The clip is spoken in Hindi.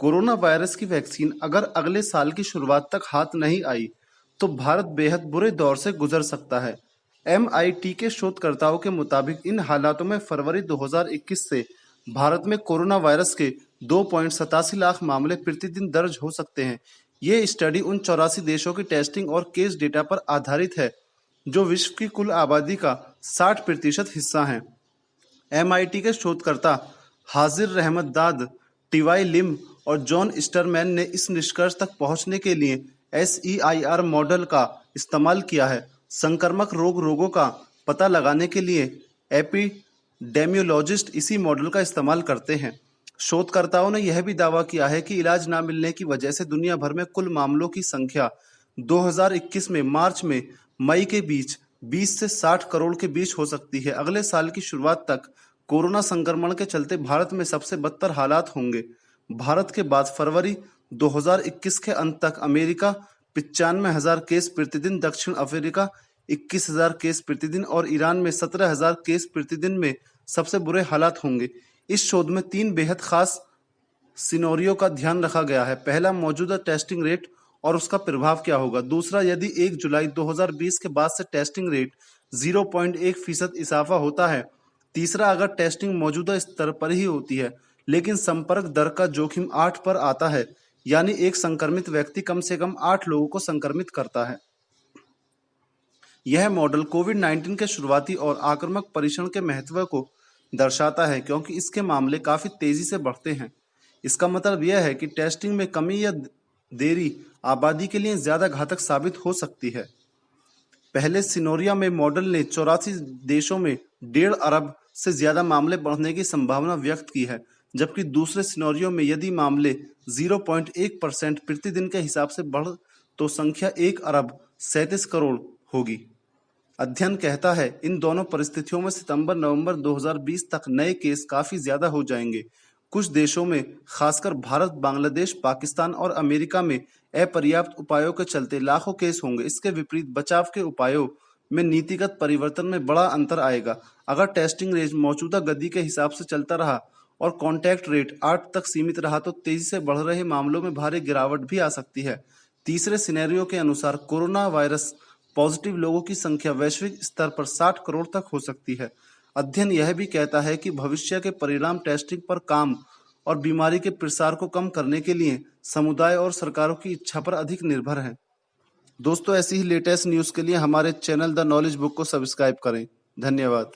कोरोना वायरस की वैक्सीन अगर अगले साल की शुरुआत तक हाथ नहीं आई तो भारत बेहद बुरे दौर से गुजर सकता है। MIT के शोधकर्ताओं के मुताबिक इन हालातों में फरवरी 2021 से भारत में कोरोना वायरस के 2.87 लाख मामले प्रतिदिन दर्ज हो सकते हैं। ये स्टडी उन 84 देशों की टेस्टिंग और केस डेटा पर आधारित है जो विश्व की कुल आबादी का 60% हिस्सा हैं। MIT के शोधकर्ता हाजिर रहमतदाद, टीवाई लिम और जॉन स्टरमैन ने इस निष्कर्ष तक पहुंचने के लिए SEIR मॉडल का इस्तेमाल किया है। संक्रामक रोगों का पता लगाने के लिए एपिडेमियोलॉजिस्ट इसी मॉडल का इस्तेमाल करते हैं। शोधकर्ताओं ने यह भी दावा किया है कि इलाज न मिलने की वजह से दुनिया भर में कुल मामलों की संख्या 2021 में मार्च में मई के बीच 20 से 60 करोड़ के बीच हो सकती है। अगले साल की शुरुआत तक कोरोना संक्रमण के चलते भारत में सबसे बदतर हालात होंगे। भारत के बाद फरवरी 2021 के अंत तक अमेरिका 95,000 केस प्रतिदिन, दक्षिण अफ्रीका 21,000 केस प्रतिदिन और ईरान में 17,000 केस प्रतिदिन में सबसे बुरे हालात होंगे। इस शोध में 3 बेहद खास सिनेरियो का ध्यान रखा गया है। पहला, मौजूदा टेस्टिंग रेट और उसका प्रभाव क्या होगा। दूसरा, यदि 1 जुलाई 2020 के बाद से टेस्टिंग रेट 0.1% इजाफा होता है। तीसरा, अगर टेस्टिंग मौजूदा स्तर पर ही होती है लेकिन संपर्क दर का जोखिम 8 पर आता है, यानी एक संक्रमित व्यक्ति कम से कम 8 लोगों को संक्रमित करता है। यह मॉडल कोविड-19 के शुरुआती और आक्रामक परीक्षण के महत्व को दर्शाता है क्योंकि इसके मामले काफी तेजी से बढ़ते हैं। इसका मतलब यह है कि टेस्टिंग में कमी या देरी आबादी के लिए ज्यादा घातक साबित हो सकती है। पहले सिनेरियो में मॉडल ने 84 देशों में 1.5 अरब से ज्यादा मामले बढ़ने की संभावना व्यक्त की है, जबकि दूसरे सिनेरियो में यदि मामले 0.1% प्रतिदिन के हिसाब से बढ़ तो संख्या 1 अरब 37 करोड़ होगी। अध्ययन कहता है इन दोनों परिस्थितियों में सितंबर-नवंबर 2020 तक नए केस काफी ज्यादा हो जाएंगे। कुछ देशों में, खासकर भारत, बांग्लादेश, पाकिस्तान और अमेरिका में अपर्याप्त उपायों के चलते लाखों केस होंगे। इसके विपरीत बचाव के उपायों में नीतिगत परिवर्तन में बड़ा अंतर आएगा। अगर टेस्टिंग रेट मौजूदा गति के हिसाब से चलता रहा और कॉन्टैक्ट रेट 8 तक सीमित रहा तो तेजी से बढ़ रहे मामलों में भारी गिरावट भी आ सकती है। तीसरे सिनेरियो के अनुसार कोरोना वायरस पॉजिटिव लोगों की संख्या वैश्विक स्तर पर 60 करोड़ तक हो सकती है। अध्ययन यह भी कहता है कि भविष्य के परिणाम टेस्टिंग पर काम और बीमारी के प्रसार को कम करने के लिए समुदाय और सरकारों की इच्छा पर अधिक निर्भर है। दोस्तों, ऐसी ही लेटेस्ट न्यूज़ के लिए हमारे चैनल द नॉलेज बुक को सब्सक्राइब करें। धन्यवाद।